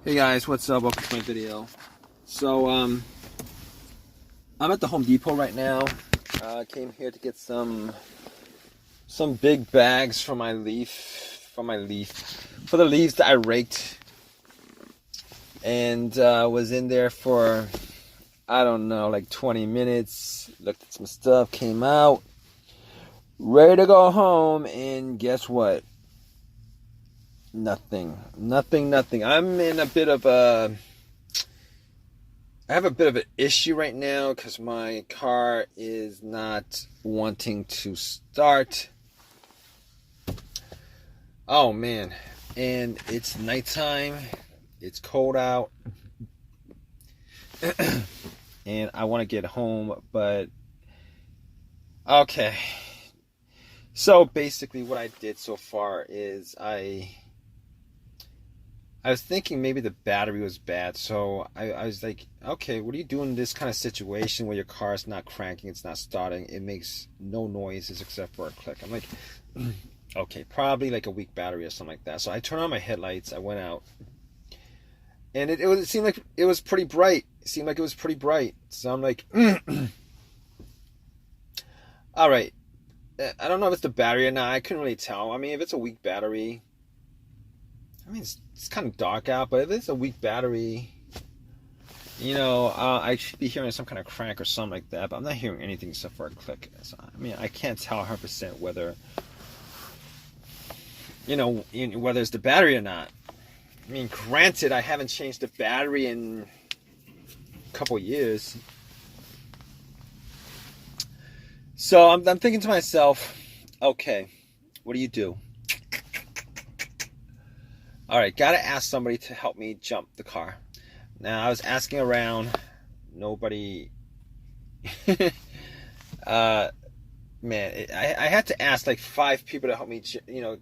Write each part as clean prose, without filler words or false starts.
Hey guys, what's up? Welcome to my video. So, I'm at the Home Depot right now. I came here to get some big bags for my for the leaves that I raked, and was in there for, I don't know, like 20 minutes. Looked at some stuff, came out, ready to go home, and guess what? Nothing. I'm in a bit of a... I have a bit of an issue right now because my car is not wanting to start. Oh, man. And it's nighttime. It's cold out. And I want to get home, but... Okay. So, basically, what I did so far is I was thinking maybe the battery was bad, so I was like, okay, what do you do in this kind of situation where your car is not cranking, it's not starting, it makes no noises except for a click? I'm like, okay, probably like a weak battery or something like that. So I turned on my headlights, I went out, and it seemed like it was pretty bright. It seemed like it was pretty bright. So I'm like, all right, I don't know if it's the battery or not. I couldn't really tell. I mean, if it's a weak battery, I mean, it's kind of dark out, but if it's a weak battery, you know, I should be hearing some kind of crank or something like that, but I'm not hearing anything except for a click. So, I mean, I can't tell 100% whether, you know, whether it's the battery or not. I mean, granted, I haven't changed the battery in a couple years. So I'm thinking to myself, okay, what do you do? All right, gotta ask somebody to help me jump the car. Now, I was asking around, nobody. Man, I had to ask like 5 people to help me,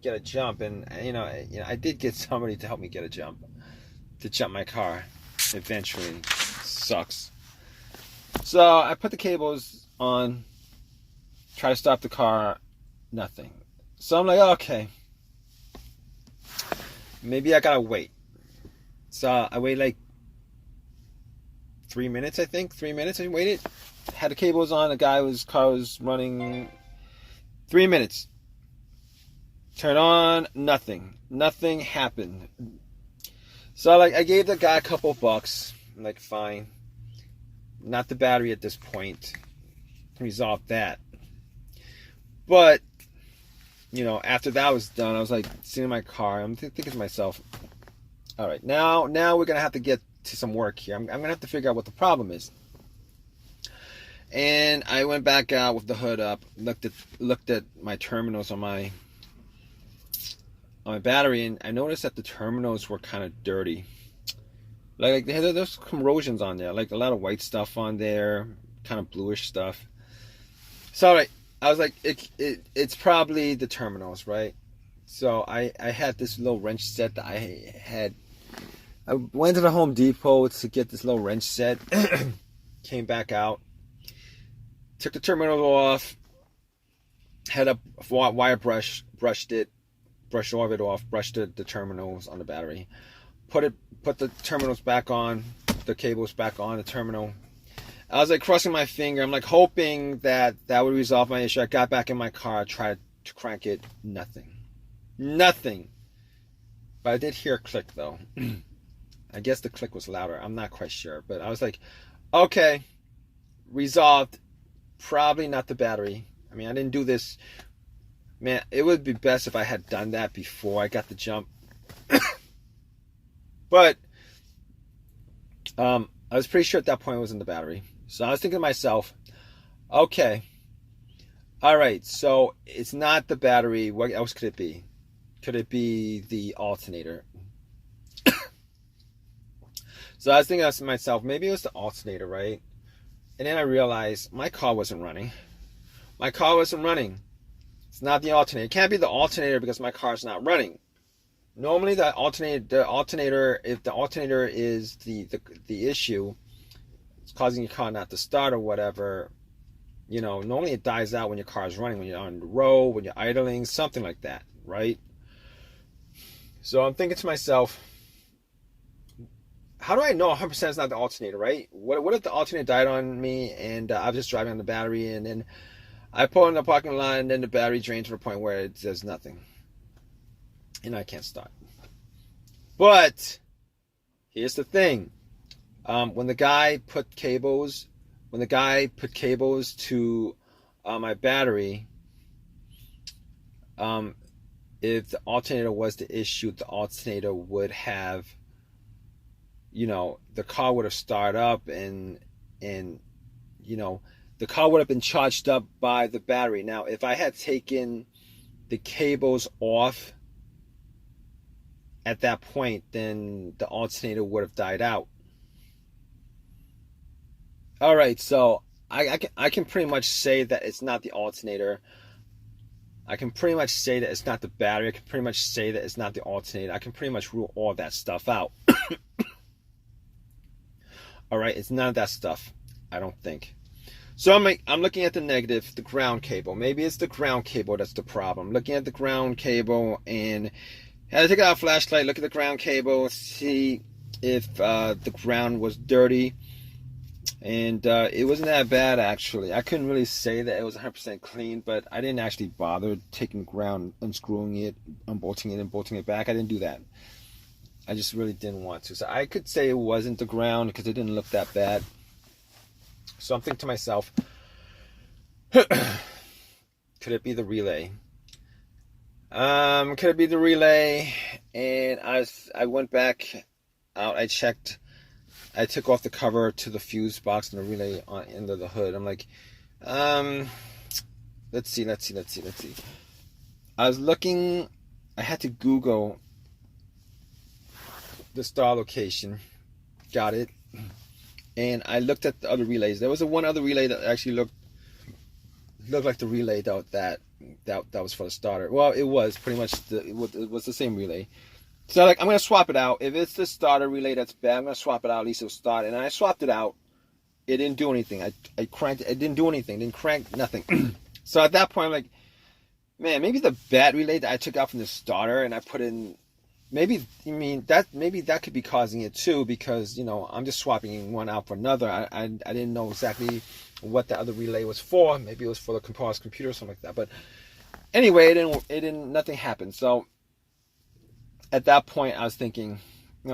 get a jump, and I did get somebody to help me get a jump, to jump my car. Eventually, sucks. So I put the cables on, try to stop the car, nothing. So I'm like, okay. Maybe I gotta wait. So I waited like 3 minutes, I think. 3 minutes I waited. Had the cables on. The car was running. 3 minutes. Turn on. Nothing. Nothing happened. So I gave the guy a couple bucks. I'm like, fine. Not the battery at this point. Resolved that. But after that was done, I was like sitting in my car. I'm thinking to myself, all right, now we're gonna have to get to some work here. I'm gonna have to figure out what the problem is. And I went back out with the hood up, looked at my terminals on my battery, and I noticed that the terminals were kind of dirty. Like there's corrosions on there, like a lot of white stuff on there, kind of bluish stuff. So all right. I was like, it's probably the terminals, right? So I had this little wrench set that I had. I went to the Home Depot to get this little wrench set. Came back out. Took the terminals off. Had a wire brush, brushed all of it off, brushed the terminals on the battery. Put the terminals back on, the cables back on the terminal. I was like crossing my finger. I'm like hoping that would resolve my issue. I got back in my car, tried to crank it. Nothing. But I did hear a click though. I guess the click was louder. I'm not quite sure. But I was like, okay, resolved. Probably not the battery. I mean, I didn't do this. Man, it would be best if I had done that before I got the jump. But I was pretty sure at that point it wasn't the battery. So I was thinking to myself, okay, all right, so it's not the battery. What else could it be? Could it be the alternator? So I was thinking to myself, maybe it was the alternator, right? And then I realized my car wasn't running. It's not the alternator. It can't be the alternator because my car's not running. Normally the alternator, if the alternator is the issue, it's causing your car not to start or whatever, normally it dies out when your car is running, when you're on the road, when you're idling, something like that, right? So I'm thinking to myself, how do I know 100% it's not the alternator, right? What if the alternator died on me and I was just driving on the battery and then I pull in the parking lot and then the battery drains to the point where it does nothing and I can't start. But here's the thing: when the guy put cables to my battery, if the alternator was the issue, the alternator would have, the car would have started up and the car would have been charged up by the battery. Now, if I had taken the cables off at that point, then the alternator would have died out. All right, so I can pretty much say that it's not the alternator. I can pretty much say that it's not the battery. I can pretty much say that it's not the alternator. I can pretty much rule all that stuff out. All right, it's none of that stuff, I don't think. So I'm looking at the negative, the ground cable. Maybe it's the ground cable that's the problem. Looking at the ground cable and had to take out a flashlight, look at the ground cable, see if the ground was dirty. And it wasn't that bad, actually. I couldn't really say that it was 100% clean, but I didn't actually bother taking the ground, unscrewing it, unbolting it, and bolting it back. I didn't do that. I just really didn't want to. So I could say it wasn't the ground because it didn't look that bad. So I'm thinking to myself, could it be the relay? Could it be the relay? And I went back out. I checked. I took off the cover to the fuse box and the relay on under the hood. I'm like, let's see. I was looking. I had to Google the star location. Got it. And I looked at the other relays. There was one other relay that actually looked like the relay that was for the starter. Well, it was pretty much it was the same relay. So I'm gonna swap it out. If it's the starter relay that's bad, I'm gonna swap it out. At least it'll start. And I swapped it out. It didn't do anything. I cranked it. It didn't do anything. Didn't crank nothing. So at that point, I'm like, man, maybe the bad relay that I took out from the starter and I put in. Maybe that could be causing it too, because I'm just swapping one out for another. I didn't know exactly what the other relay was for. Maybe it was for the computer or something like that. But anyway, nothing happened. So at that point, I was thinking,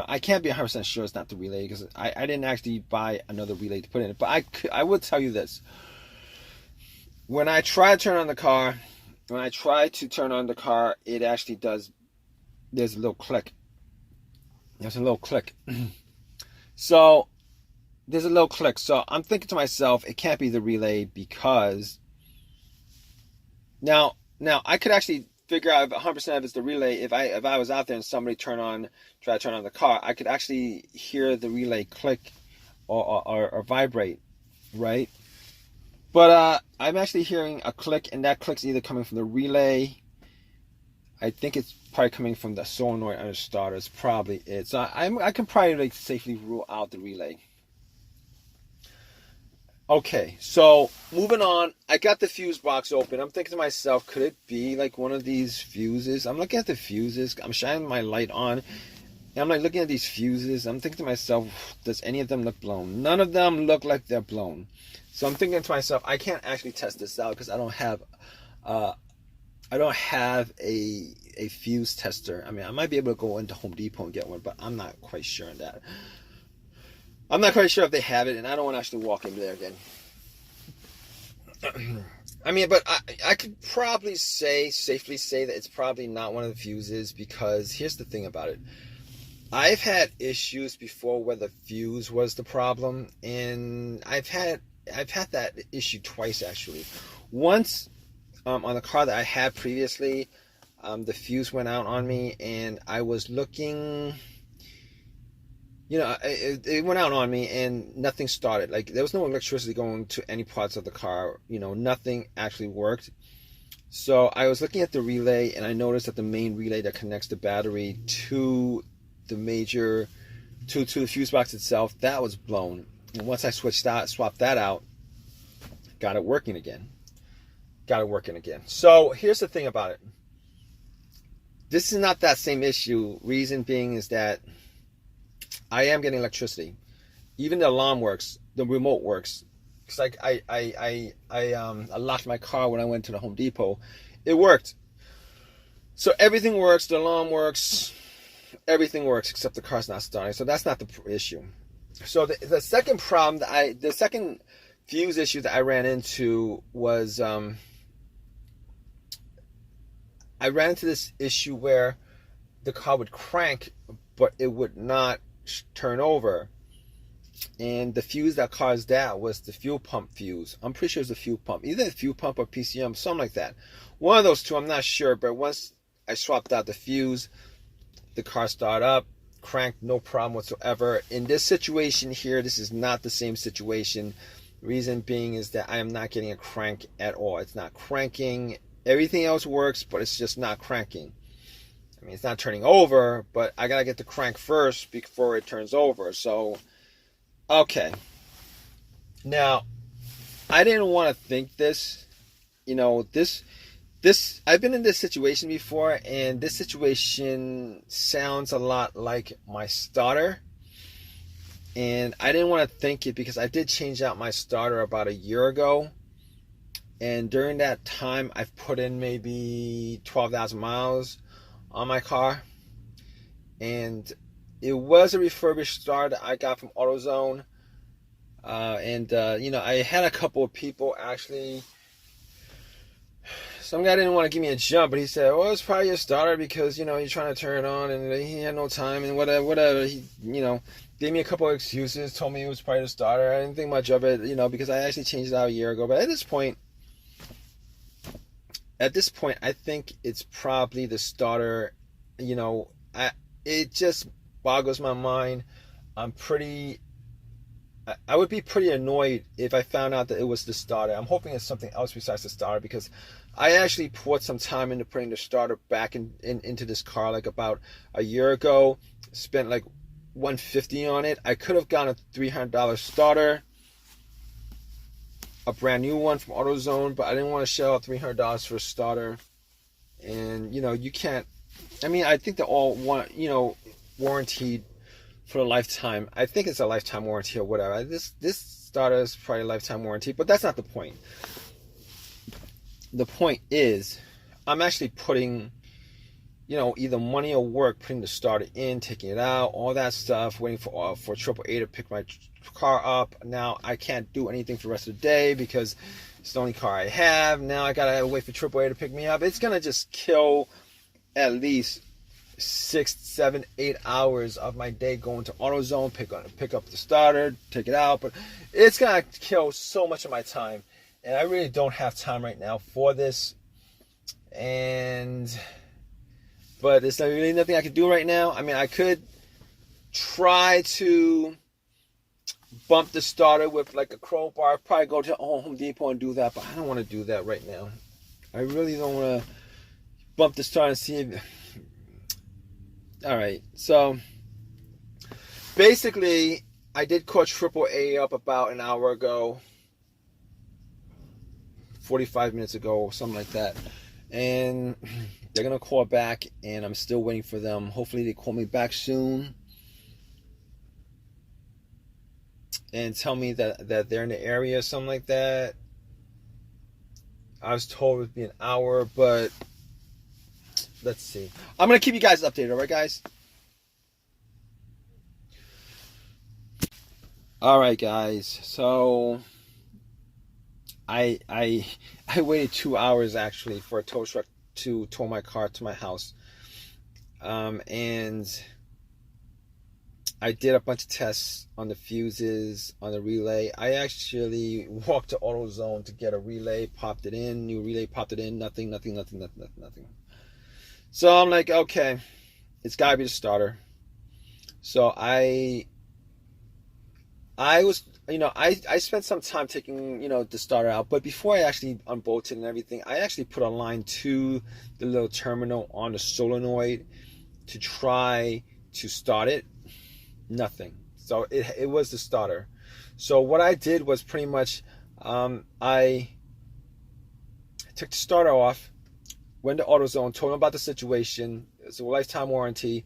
I can't be 100% sure it's not the relay because I didn't actually buy another relay to put in it. But I would tell you this: when I try to turn on the car, it actually does. There's a little click. So there's a little click. So I'm thinking to myself, it can't be the relay because now I could actually figure out 100% if it's the relay. If I was out there and somebody tried to turn on the car, I could actually hear the relay click or vibrate, right? But I'm actually hearing a click, and that click's either coming from the relay. I think it's probably coming from the solenoid under starter. It's probably it. So I can probably safely rule out the relay. Okay, so moving on. I got the fuse box open. I'm thinking to myself, could it be like one of these fuses? I'm looking at the fuses. I'm shining my light on. And I'm looking at these fuses. I'm thinking to myself, does any of them look blown? None of them look like they're blown. So I'm thinking to myself, I can't actually test this out because I don't have a fuse tester. I mean, I might be able to go into Home Depot and get one, but I'm not quite sure on that. I'm not quite sure if they have it, and I don't want to actually walk in there again. I mean, but I could probably safely say that it's probably not one of the fuses, because here's the thing about it. I've had issues before where the fuse was the problem, and I've had that issue twice actually. Once on the car that I had previously, the fuse went out on me, and I was looking, it went out on me and nothing started. Like, there was no electricity going to any parts of the car. Nothing actually worked. So I was looking at the relay, and I noticed that the main relay that connects the battery to the the fuse box itself, that was blown. And once I swapped that out, got it working again. So here's the thing about it. This is not that same issue. Reason being is that I am getting electricity. Even the alarm works. The remote works. It's like I locked my car when I went to the Home Depot. It worked. So everything works. The alarm works. Everything works except the car's not starting. So that's not the issue. So the second problem the second fuse issue that I ran into was I ran into this issue where the car would crank, but it would not turn over. And the fuse that caused that was the fuel pump fuse. I'm pretty sure it's the fuel pump. Either the fuel pump or PCM, something like that. One of those two, I'm not sure. But once I swapped out the fuse, the car started up, cranked, no problem whatsoever. In this situation here, this is not the same situation. Reason being is that I am not getting a crank at all. It's not cranking. Everything else works, but it's just not cranking. I mean, it's not turning over, but I gotta get the crank first before it turns over. So, okay. Now, I didn't want to think this. You know, this I've been in this situation before, and this situation sounds a lot like my starter. And I didn't want to think it because I did change out my starter about a year ago. And during that time, I've put in maybe 12,000 miles on my car. And it was a refurbished starter that I got from AutoZone. You know, I had a couple of people actually. Some guy didn't want to give me a jump, but he said, well, it's probably your starter because, you know, you're trying to turn it on and he had no time and whatever. He, you know, gave me a couple of excuses, told me it was probably the starter. I didn't think much of it, you know, because I actually changed it out a year ago. But at this point, I think it's probably the starter. You know, it just boggles my mind. I would be pretty annoyed if I found out that it was the starter. I'm hoping it's something else besides the starter because I actually poured some time into putting the starter back into this car like about a year ago. Spent like $150 on it. I could have gotten a $300 starter, a brand new one from AutoZone, but I didn't want to shell out $300 for a starter. And you know, you can't. I mean, I think they're all warranted for a lifetime. I think it's a lifetime warranty or whatever. This starter is probably a lifetime warranty, but that's not the point. The point is, I'm actually putting, you know, either money or work putting the starter in, taking it out, all that stuff, waiting for AAA to pick my car up. Now I can't do anything for the rest of the day because it's the only car I have. Now I gotta wait for AAA to pick me up. It's gonna just kill at least 6, 7, 8 hours of my day going to AutoZone, pick up the starter, take it out. But it's gonna kill so much of my time, and I really don't have time right now for this. But there's really nothing I can do right now. I mean, I could try to bump the starter with like a crowbar. Probably go to Home Depot and do that, but I don't want to do that right now. I really don't want to bump the starter and see if. Alright, so basically I did call AAA up about an hour ago, 45 minutes ago, something like that, and they're gonna call back, and I'm still waiting for them. Hopefully they call me back soon and tell me that they're in the area, something like that. I was told it would be an hour, but let's see. I'm going to keep you guys updated, alright guys? Alright guys, so I waited 2 hours actually for a tow truck to tow my car to my house. And I did a bunch of tests on the fuses, on the relay. I actually walked to AutoZone to get a relay, popped it in, new relay, popped it in, nothing. So I'm like, okay, it's gotta be the starter. So I was, you know, I spent some time taking, you know, the starter out, but before I actually unbolted and everything, I actually put a line to the little terminal on the solenoid to try to start it. Nothing. So it was the starter. So what I did was pretty much, I took the starter off, went to AutoZone, told them about the situation. It's a lifetime warranty.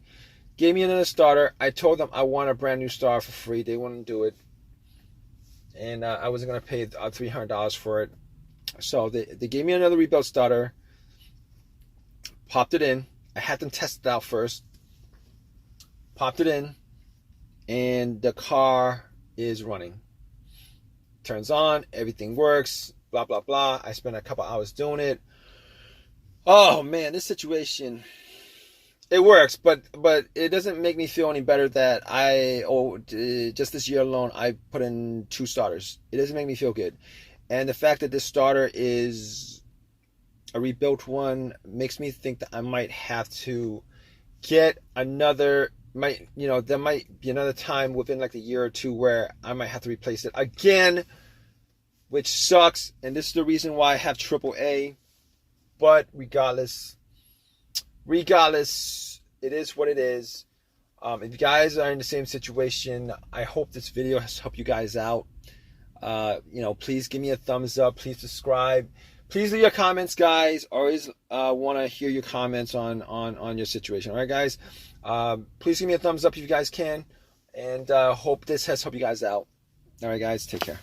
gave me another starter. I told them I want a brand new starter for free. They wouldn't do it. And I wasn't going to pay $300 for it. So they gave me another rebuilt starter. Popped it in. I had them test it out first. Popped it in. And the car is running. Turns on. Everything works. Blah, blah, blah. I spent a couple hours doing it. Oh, man. This situation... It works, but it doesn't make me feel any better that just this year alone, I put in 2 starters. It doesn't make me feel good. And the fact that this starter is a rebuilt one makes me think that I might have to get another, there might be another time within like a year or 2 where I might have to replace it again, which sucks. And this is the reason why I have AAA. But regardless, it is what it is. If you guys are in the same situation, I hope this video has helped you guys out. Please give me a thumbs up. Please subscribe. Please leave your comments, guys. Always want to hear your comments on your situation. All right, guys. Please give me a thumbs up if you guys can. And hope this has helped you guys out. All right, guys. Take care.